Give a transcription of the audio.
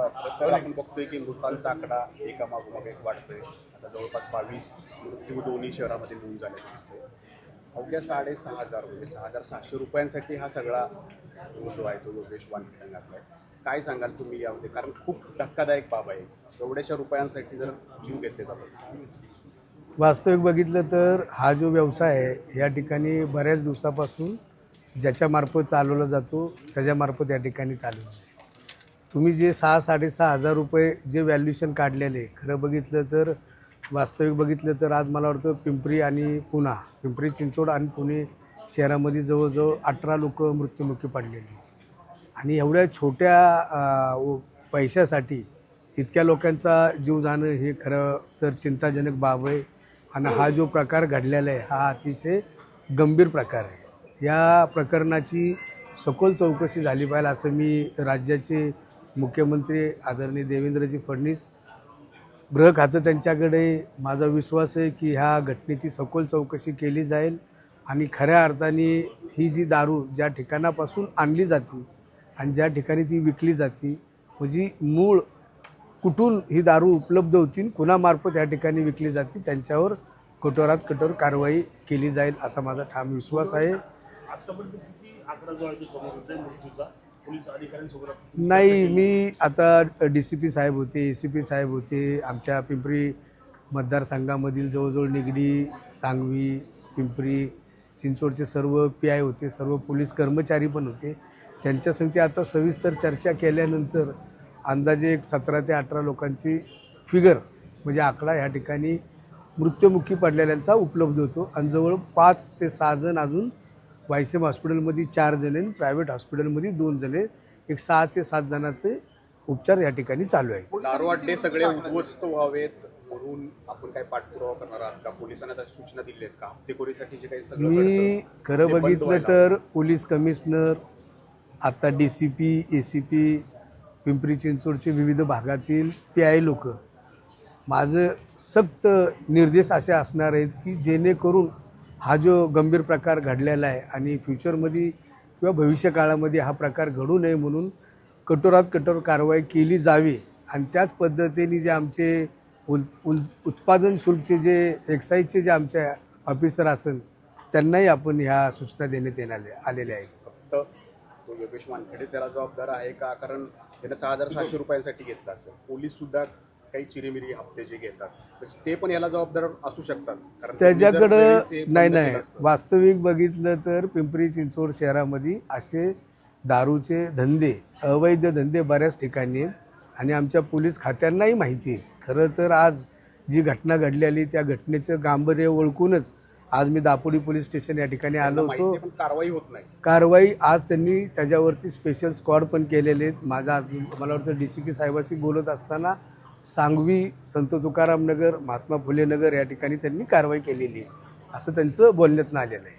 खरं तर आपण बघतोय की मृतांचा आकडा एकामागोमाग एक वाढतोय. आता जवळपास 22 मृत्यू दोन्ही शहरामध्ये नोंद झाल्याचं दिसतंय. अवघ्या 6,500 म्हणजे 6,600 रुपयांसाठी हा सगळा जो आहे तो योगेश वानखेडे घातलाय. काय सांगाल तुम्ही यामध्ये? कारण खूप धक्कादायक बाब आहे. एवढ्याशा रुपयांसाठी जर जीव घेतले जातात. वास्तविक बघितलं तर हा जो व्यवसाय आहे या ठिकाणी बऱ्याच दिवसापासून ज्याच्यामार्फत चालवला जातो त्याच्यामार्फत या ठिकाणी चालवलं आहे. तुम्ही जे 6,000-6,500 रुपये जे व्हॅल्युएशन काढलेले खरं बघितलं तर वास्तविक बघितलं तर आज मला वाटतं पिंपरी आणि पुणा, पिंपरी चिंचवड आणि पुणे शहरामध्ये जवळजवळ 18 लोक मृत्युमुखी पडलेली आणि एवढ्या छोट्या पैशासाठी इतक्या लोकांचा जीव जाणं हे खरं तर चिंताजनक बाब आहे. आणि हा जो प्रकार घडलेला आहे हा अतिशय गंभीर प्रकार आहे. या प्रकरणाची सखोल चौकशी झाली पाहिजे असं मी राज्याचे मुख्यमंत्री आदरणीय देवेंद्रजी फडणवीस गृह खातं त्यांच्याकडे माझा विश्वास आहे की ह्या घटनेची सखोल चौकशी केली जाईल आणि खऱ्या अर्थाने ही जी दारू ज्या ठिकाणापासून आणली जाते आणि ज्या ठिकाणी ती विकली जाते म्हणजे मूळ कुठून ही दारू उपलब्ध होती, कुणामार्फत या ठिकाणी विकली जाते त्यांच्यावर कठोरात कठोर कारवाई केली जाईल असा माझा ठाम विश्वास आहे. नाही, मी आता DCP साहेब होते, ACP साहेब होते, आमच्या पिंपरी मतदारसंघामधील जवळजवळ निगडी, सांगवी, पिंपरी चिंचवडचे सर्व PI होते, सर्व पोलीस कर्मचारी पण होते. त्यांच्यासंगती आता सविस्तर चर्चा केल्यानंतर अंदाजे एक 17 ते 18 लोकांची फिगर म्हणजे आकडा या ठिकाणी मृत्युमुखी पडलेल्यांचा उपलब्ध होतो आणि जवळ 5 ते 6 जण अजून YCM हॉस्पिटलमध्ये 4 जण आणि प्रायव्हेट हॉस्पिटलमध्ये 2 जण, एक 6 ते 7 जणांचे उपचार या ठिकाणी चालू आहे. दारू अड्डे सगळे उद्ध्वस्त व्हावेत म्हणून आपण काय पाठपुरावा करणार आहात का? पोलिसांना त्या सूचना दिल्या आहेत का? हप्तेखोरीसाठी जे काही सगळं मी खरं बघितलं तर पोलीस कमिशनर, आता DCP, ACP, पिंपरी चिंचवडचे विविध भागातील PI लोक माझं सक्त निर्देश असे असणार आहेत की जेणेकरून हा जो गंभीर प्रकार घडलेला आहे आणि फ्युचरमध्ये किंवा भविष्यकाळामध्ये हा प्रकार घडू नये म्हणून कठोरात कठोर कारवाई केली जावी आणि त्याच पद्धतीने जे आमचे उत्पादन शुल्कचे जे एक्साईजचे जे आमच्या ऑफिसर असेल त्यांनाही आपण ह्या सूचना देण्यात आलेल्या आहेत. फक्त तो योगेश वानखेडेच याला जबाबदार आहे का? कारण त्यानं 6,600 रुपयांसाठी घेतला असेल. पोलीस सुद्धा काही चिरीमिरी हप्ते जे घेतात ते पण याला जबाबदार असू शकतात. कारण त्याच्याकडं नाही, वास्तविक बघितलं तर पिंपरी चिंचवड शहरामध्ये असे दारूचे धंदे, अवैध धंदे बऱ्याच ठिकाणी आहेत आणि आमच्या पोलीस खात्यांनाही माहिती आहे. खरं तर आज जी घटना घडलेली त्या घटनेचं गांभीर्य ओळखूनच आज मी दापोडी पोलीस स्टेशन या ठिकाणी आलो होतो. पण कारवाई होत नाही. कारवाई आज त्यांनी त्याच्यावरती स्पेशल स्क्वॉड पण केलेले आहेत. मला वाटतं DCP साहेबाशी बोलत असताना सांगवी, संत तुकाराम नगर, महात्मा फुले नगर या ठिकाणी त्यांनी कारवाई केलेली आहे असं त्यांचं बोलण्यात आलेलं आहे.